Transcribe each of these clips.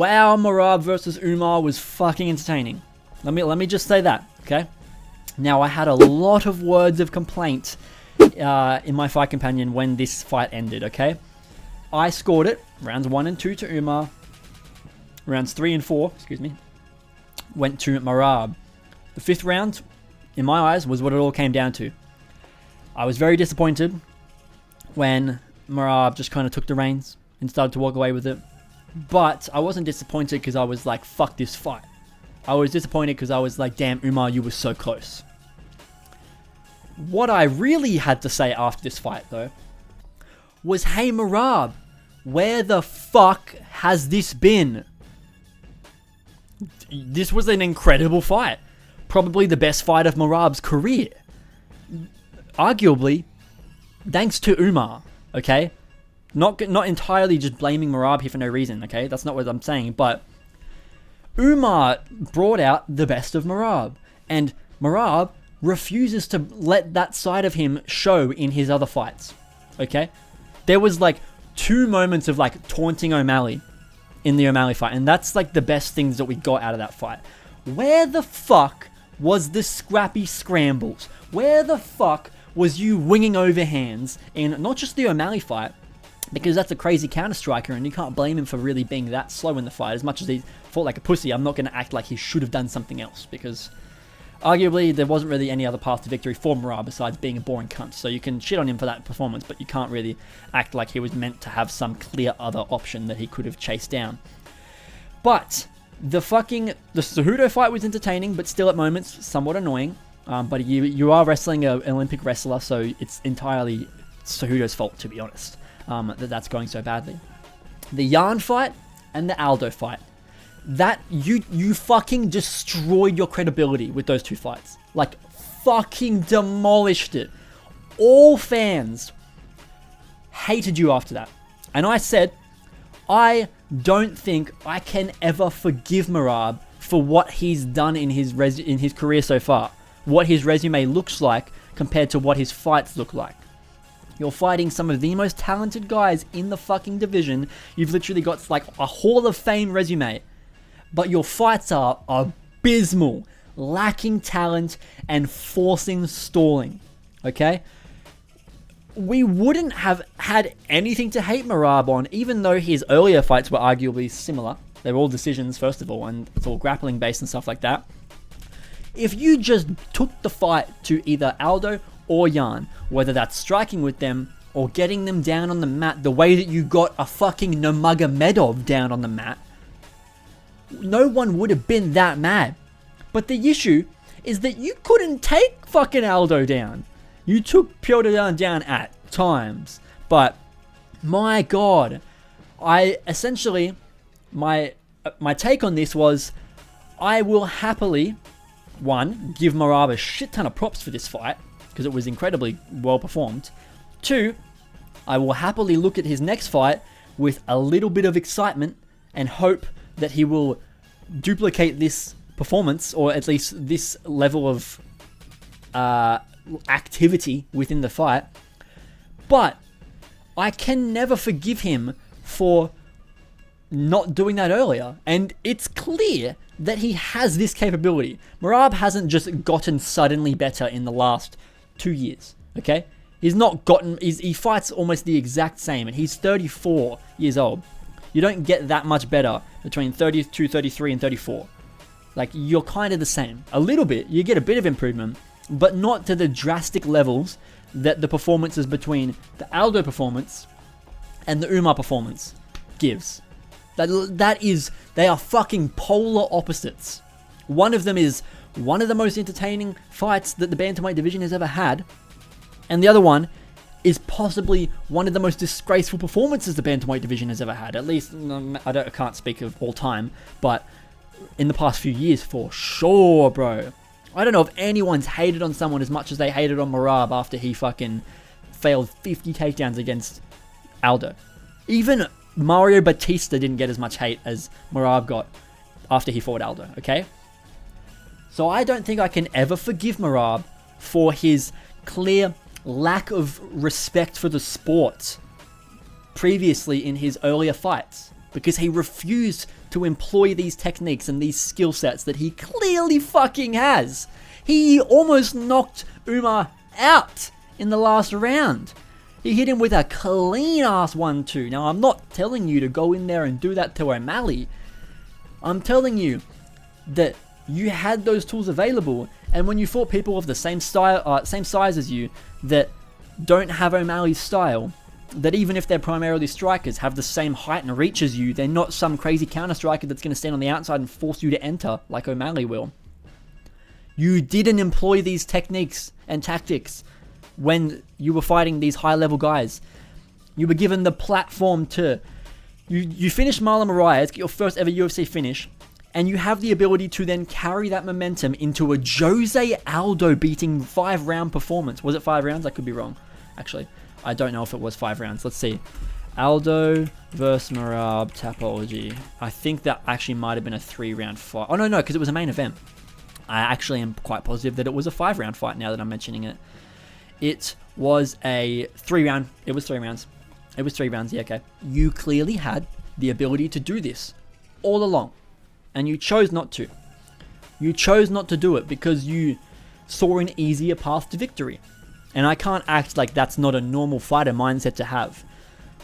wow, Merab versus Umar was fucking entertaining. Let me just say that, okay? Now, I had a lot of words of complaint in my fight companion when this fight ended, okay? I scored it, rounds 1 and 2 to Umar. Rounds 3 and 4, went to Merab. The 5th round, in my eyes, was what it all came down to. I was very disappointed when Merab just kind of took the reins and started to walk away with it. But I wasn't disappointed because I was like, fuck this fight. I was disappointed because I was like, damn, Umar, you were so close. What I really had to say after this fight, though, was, hey, Merab, where the fuck has this been? This was an incredible fight. Probably the best fight of Merab's career. Arguably, thanks to Umar, okay? Not entirely just blaming Merab here for no reason, okay? That's not what I'm saying, but Umar brought out the best of Merab, and Merab refuses to let that side of him show in his other fights, okay? There was like 2 moments of like taunting O'Malley in the O'Malley fight, and that's like the best things that we got out of that fight. Where the fuck was the scrappy scrambles? Where the fuck was you winging overhands in not just the O'Malley fight, because that's a crazy counter striker and you can't blame him for really being that slow in the fight. As much as he fought like a pussy, I'm not going to act like he should have done something else, because arguably there wasn't really any other path to victory for Merab besides being a boring cunt. So you can shit on him for that performance, but you can't really act like he was meant to have some clear other option that he could have chased down. But the Cejudo fight was entertaining, but still at moments somewhat annoying. But you are wrestling an Olympic wrestler, so it's entirely Cejudo's fault, to be honest, that's going so badly. The Jan fight and the Aldo fight, that you fucking destroyed your credibility with those 2 fights. Like, fucking demolished it. All fans hated you after that. And I said, I don't think I can ever forgive Merab for what he's done in his career so far. What his resume looks like compared to what his fights look like. You're fighting some of the most talented guys in the fucking division. You've literally got like a Hall of Fame resume. But your fights are abysmal, lacking talent, and forcing stalling. Okay? We wouldn't have had anything to hate Merab on, even though his earlier fights were arguably similar. They were all decisions, first of all, and it's all grappling based and stuff like that. If you just took the fight to either Aldo or Jan, whether that's striking with them or getting them down on the mat the way that you got a fucking Nurmagomedov down on the mat, no one would have been that mad. But the issue is that you couldn't take fucking Aldo down. You took Piotr Jan down at times. But my god, I essentially, my take on this was, I will happily, 1, give Merab a shit ton of props for this fight, because it was incredibly well performed. 2, I will happily look at his next fight with a little bit of excitement and hope that he will duplicate this performance, or at least this level of activity within the fight. But I can never forgive him for not doing that earlier. And it's clear that he has this capability. Merab hasn't just gotten suddenly better in the last 2 years, okay? He's not gotten... He fights almost the exact same, and he's 34 years old. You don't get that much better between 32, 33, and 34. Like, you're kind of the same. A little bit. You get a bit of improvement, but not to the drastic levels that the performances between the Aldo performance and the Umar performance gives. That is... They are fucking polar opposites. One of them is one of the most entertaining fights that the bantamweight division has ever had, and the other one is possibly one of the most disgraceful performances the bantamweight division has ever had. At least, I can't speak of all time, but in the past few years, for sure, bro. I don't know if anyone's hated on someone as much as they hated on Merab after he fucking failed 50 takedowns against Aldo. Even Mario Batista didn't get as much hate as Merab got after he fought Aldo, okay? So I don't think I can ever forgive Merab for his clear lack of respect for the sport previously in his earlier fights, because he refused to employ these techniques and these skill sets that he clearly fucking has. He almost knocked Umar out in the last round. He hit him with a clean ass 1-2. Now, I'm not telling you to go in there and do that to O'Malley. I'm telling you that you had those tools available, and when you fought people of the same style, same size as you, that don't have O'Malley's style, that even if they're primarily strikers, have the same height and reach as you, they're not some crazy counter striker that's going to stand on the outside and force you to enter like O'Malley will. You didn't employ these techniques and tactics when you were fighting these high-level guys. You were given the platform to... You finished Marlon Moraes, get your first ever UFC finish, and you have the ability to then carry that momentum into a Jose Aldo beating 5-round performance. Was it 5 rounds? I could be wrong, actually. I don't know if it was 5 rounds. Let's see. Aldo versus Merab Tapology. I think that actually might have been a 3-round fight. Oh, no, because it was a main event. I actually am quite positive that it was a 5-round fight now that I'm mentioning it. It was a 3-round. It was 3 rounds. It was 3 rounds, yeah, okay. You clearly had the ability to do this all along, and you chose not to. You chose not to do it because you saw an easier path to victory. And I can't act like that's not a normal fighter mindset to have.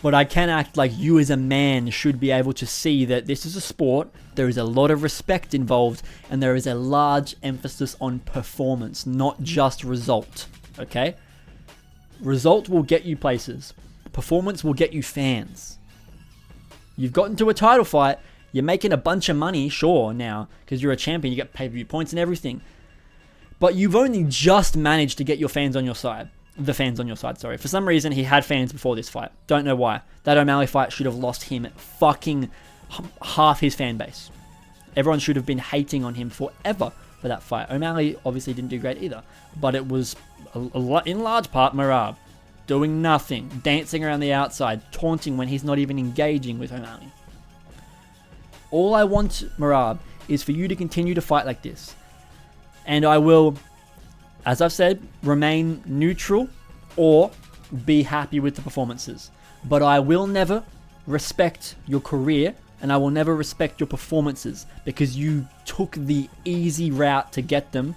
But I can act like you as a man should be able to see that this is a sport, there is a lot of respect involved, and there is a large emphasis on performance, not just result, okay? Result will get you places. Performance will get you fans. You've gotten to a title fight, you're making a bunch of money, sure, now, because you're a champion, you get pay-per-view points and everything. But you've only just managed to get your fans on your side. The fans on your side, sorry. For some reason, he had fans before this fight. Don't know why. That O'Malley fight should have lost him fucking half his fan base. Everyone should have been hating on him forever for that fight. O'Malley obviously didn't do great either. But it was, in large part, Merab doing nothing, dancing around the outside, taunting when he's not even engaging with O'Malley. All I want, Merab, is for you to continue to fight like this. And I will, as I've said, remain neutral or be happy with the performances. But I will never respect your career, and I will never respect your performances because you took the easy route to get them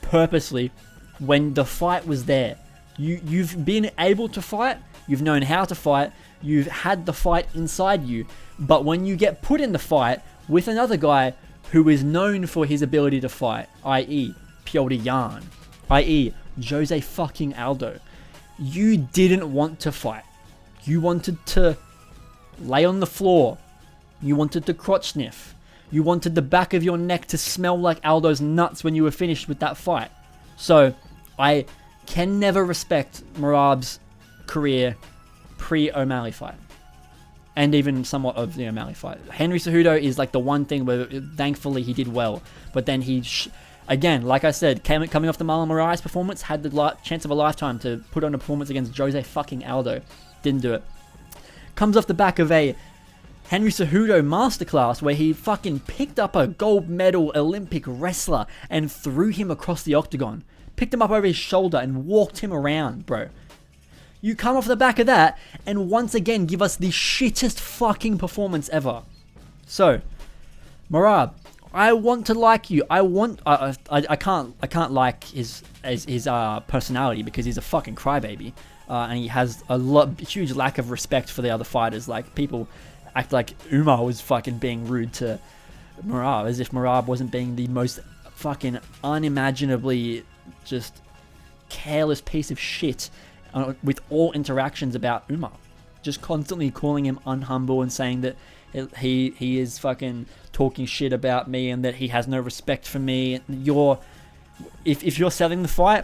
purposely when the fight was there. You've been able to fight, you've known how to fight, you've had the fight inside you, but when you get put in the fight with another guy who is known for his ability to fight, i.e. Piotr Jan, i.e. Jose fucking Aldo, you didn't want to fight. You wanted to lay on the floor. You wanted to crotch sniff. You wanted the back of your neck to smell like Aldo's nuts when you were finished with that fight. So, I can never respect Merab's career pre-O'Malley fight. And even somewhat of the O'Malley fight. Henry Cejudo is like the one thing where thankfully he did well. But then he, again, like I said, coming off the Marlon Moraes performance, had the chance of a lifetime to put on a performance against Jose fucking Aldo. Didn't do it. Comes off the back of a Henry Cejudo masterclass where he fucking picked up a gold medal Olympic wrestler and threw him across the octagon. Picked him up over his shoulder and walked him around, bro. You come off the back of that and once again give us the shittest fucking performance ever. So, Merab, I want to like you. I can't like his personality because he's a fucking crybaby, and he has a huge lack of respect for the other fighters. Like, people act like Umar was fucking being rude to Merab, as if Merab wasn't being the most fucking unimaginably just careless piece of shit with all interactions about Umar. Just constantly calling him unhumble and saying that he is fucking talking shit about me and that he has no respect for me. If you're selling the fight,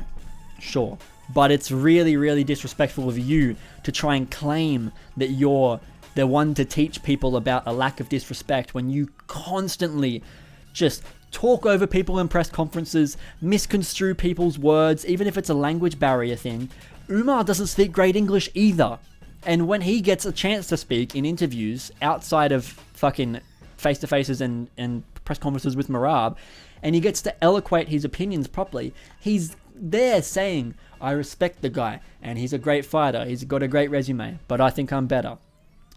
sure. But it's really, really disrespectful of you to try and claim that you're the one to teach people about a lack of disrespect when you constantly just talk over people in press conferences, misconstrue people's words, even if it's a language barrier thing. Umar doesn't speak great English either. And when he gets a chance to speak in interviews outside of fucking face-to-faces and press conferences with Merab, and he gets to eloquate his opinions properly, he's there saying, I respect the guy, and he's a great fighter, he's got a great resume, but I think I'm better.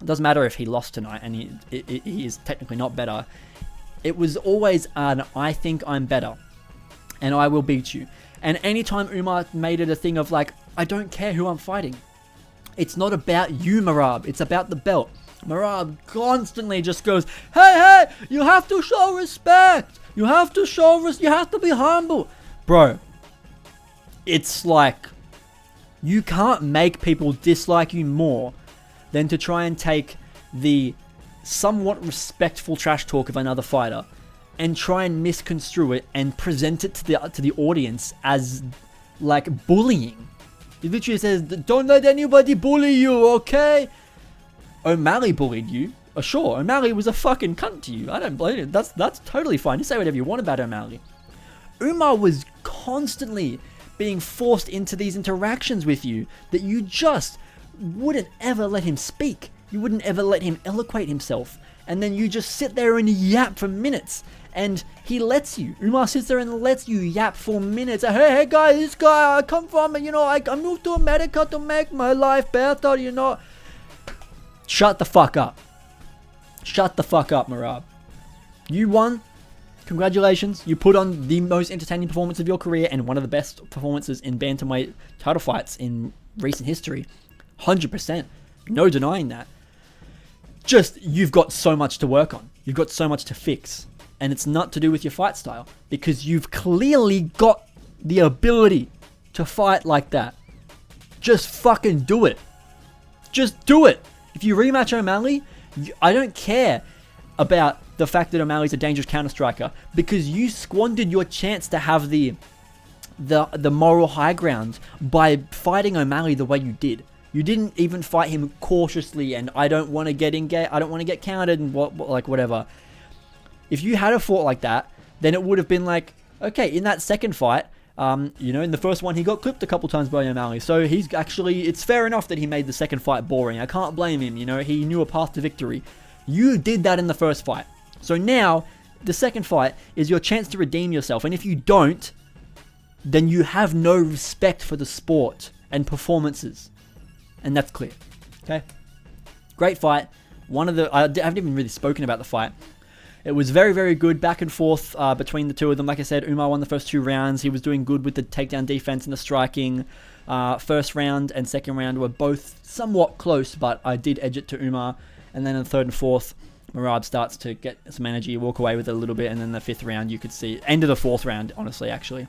It doesn't matter if he lost tonight and he is technically not better. It was always an I think I'm better and I will beat you. And anytime Umar made it a thing of like, I don't care who I'm fighting. It's not about you, Merab. It's about the belt. Merab constantly just goes, hey, you have to show respect. You have to you have to be humble. Bro, it's like, you can't make people dislike you more than to try and take the somewhat respectful trash talk of another fighter and try and misconstrue it and present it to the audience as like bullying. He literally says, don't let anybody bully you, okay? O'Malley bullied you. Sure, O'Malley was a fucking cunt to you. I don't blame him. That's totally fine. You say whatever you want about O'Malley. Umar was constantly being forced into these interactions with you that you just wouldn't ever let him speak. You wouldn't ever let him eloquate himself. And then you just sit there and yap for minutes. And he lets you. Umar sits there and lets you yap for minutes. Hey guys, this guy, I come from, I moved to America to make my life better, Shut the fuck up. Shut the fuck up, Merab. You won. Congratulations. You put on the most entertaining performance of your career and one of the best performances in bantamweight title fights in recent history. 100%. No denying that. Just, you've got so much to work on. You've got so much to fix. And it's not to do with your fight style. Because you've clearly got the ability to fight like that. Just fucking do it. Just do it. If you rematch O'Malley, I don't care about the fact that O'Malley's a dangerous counter striker, because you squandered your chance to have the moral high ground by fighting O'Malley the way you did. You didn't even fight him cautiously and I don't want to get engaged, I don't want to get countered and whatever. If you had a fought like that, then it would have been like, okay, in that second fight, in the first one he got clipped a couple times by O'Malley, so it's fair enough that he made the second fight boring. I can't blame him, he knew a path to victory. You did that in the first fight. So now, the second fight is your chance to redeem yourself, and if you don't, then you have no respect for the sport and performances. And that's clear. Okay? Great fight. I haven't even really spoken about the fight. It was very, very good back and forth between the two of them. Like I said, Umar won the first 2 rounds. He was doing good with the takedown defense and the striking. First round and second round were both somewhat close, but I did edge it to Umar. And then in the third and fourth, Merab starts to get some energy, walk away with it a little bit. And then the 5th round, you could see, end of the 4th round, honestly, actually,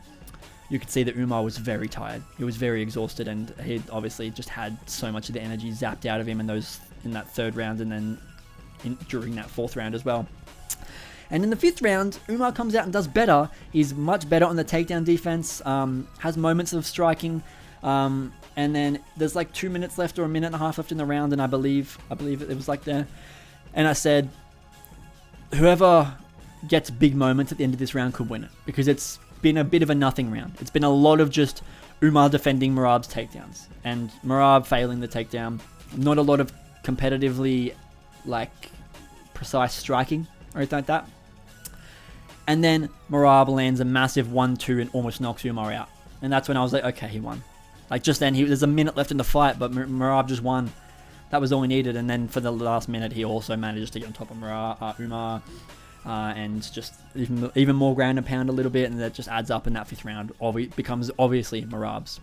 you could see that Umar was very tired. He was very exhausted, and he obviously just had so much of the energy zapped out of him in that 3rd round, and then during that 4th round as well. And in the 5th round, Umar comes out and does better. He's much better on the takedown defense, has moments of striking, and then there's like 2 minutes left or a minute and a half left in the round, and I believe it was like there. And I said, whoever gets big moments at the end of this round could win it, because it's been a bit of a nothing round. It's been a lot of just Umar defending Merab's takedowns and Merab failing the takedown. Not a lot of competitively precise striking or anything like that. And then Merab lands a massive 1-2 and almost knocks Umar out. And that's when I was like, okay, he won. Just then, there's a minute left in the fight, but Merab just won. That was all we needed. And then for the last minute, he also managed to get on top of Umar. And just even more ground and pound a little bit, and that just adds up in that 5th round. Becomes obviously Merab's.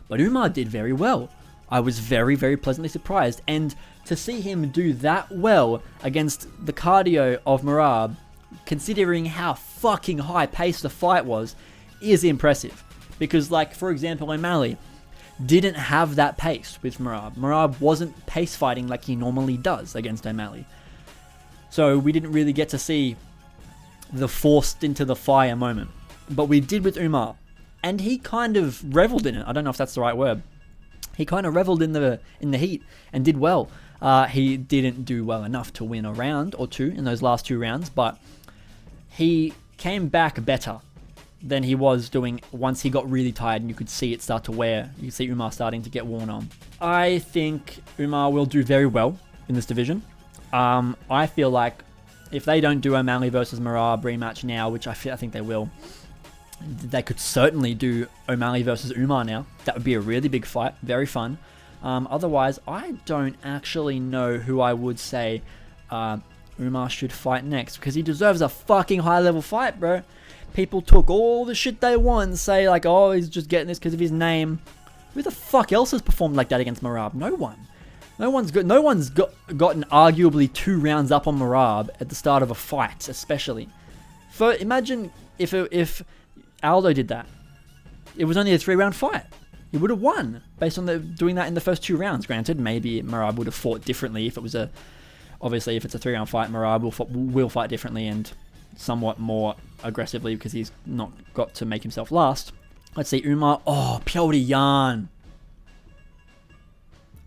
But Umar did very well. I was very, very pleasantly surprised. And to see him do that well against the cardio of Merab, considering how fucking high-paced the fight was, is impressive. Because, for example, O'Malley didn't have that pace with Merab. Merab wasn't pace fighting like he normally does against O'Malley. So we didn't really get to see the forced into the fire moment. But we did with Umar. And he kind of reveled in it. I don't know if that's the right word. He kind of reveled in the heat and did well. He didn't do well enough to win a round or 2 in those last 2 rounds. But he came back better than he was doing once he got really tired and you could see it start to wear. You could see Umar starting to get worn on. I think Umar will do very well in this division. I feel like if they don't do O'Malley versus Merab rematch now, which I think they will, they could certainly do O'Malley versus Umar now. That would be a really big fight, very fun. Otherwise, I don't actually know who I would say Umar should fight next, because he deserves a fucking high-level fight, bro. People took all the shit they want and say, like, oh, he's just getting this because of his name. Who the fuck else has performed like that against Merab? No one. No one's gotten arguably 2 rounds up on Merab at the start of a fight, especially. Imagine if Aldo did that. It was only a 3-round fight. He would have won based on doing that in the first 2 rounds. Granted, maybe Merab would have fought differently if it was obviously if it's a 3-round fight. Merab will fight differently and somewhat more aggressively because he's not got to make himself last. Let's see, Umar. Oh, Petr Yan.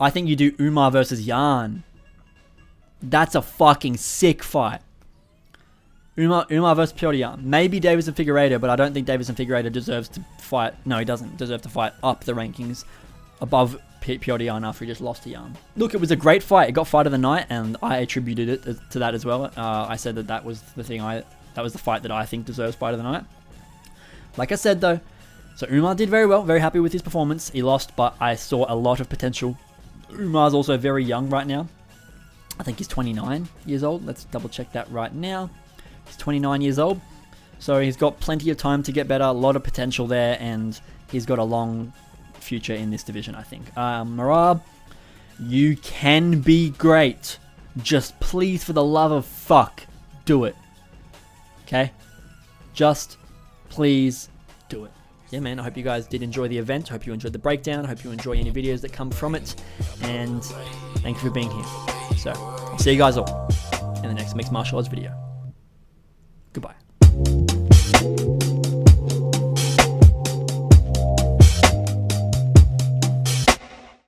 I think you do Umar versus Yan. That's a fucking sick fight. Umar versus Petr Yan. Maybe Deiveson Figueiredo, but I don't think Deiveson Figueiredo deserves to fight. No, he doesn't deserve to fight up the rankings above Petr Yan after he just lost to Yan. Look, it was a great fight. It got fight of the night, and I attributed it to that as well. I said that was the thing. That was the fight that I think deserves fight of the night. Like I said though, so Umar did very well. Very happy with his performance. He lost, but I saw a lot of potential. Umar's also very young right now. I think he's 29 years old. Let's double check that right now. He's 29 years old. So he's got plenty of time to get better. A lot of potential there, and he's got a long future in this division, I think. Merab, you can be great. Just please, for the love of fuck, do it. Okay? Just please do it. Yeah, man, I hope you guys did enjoy the event. I hope you enjoyed the breakdown. I hope you enjoy any videos that come from it. And thank you for being here. So, I'll see you guys all in the next Mixed Martial Arts video.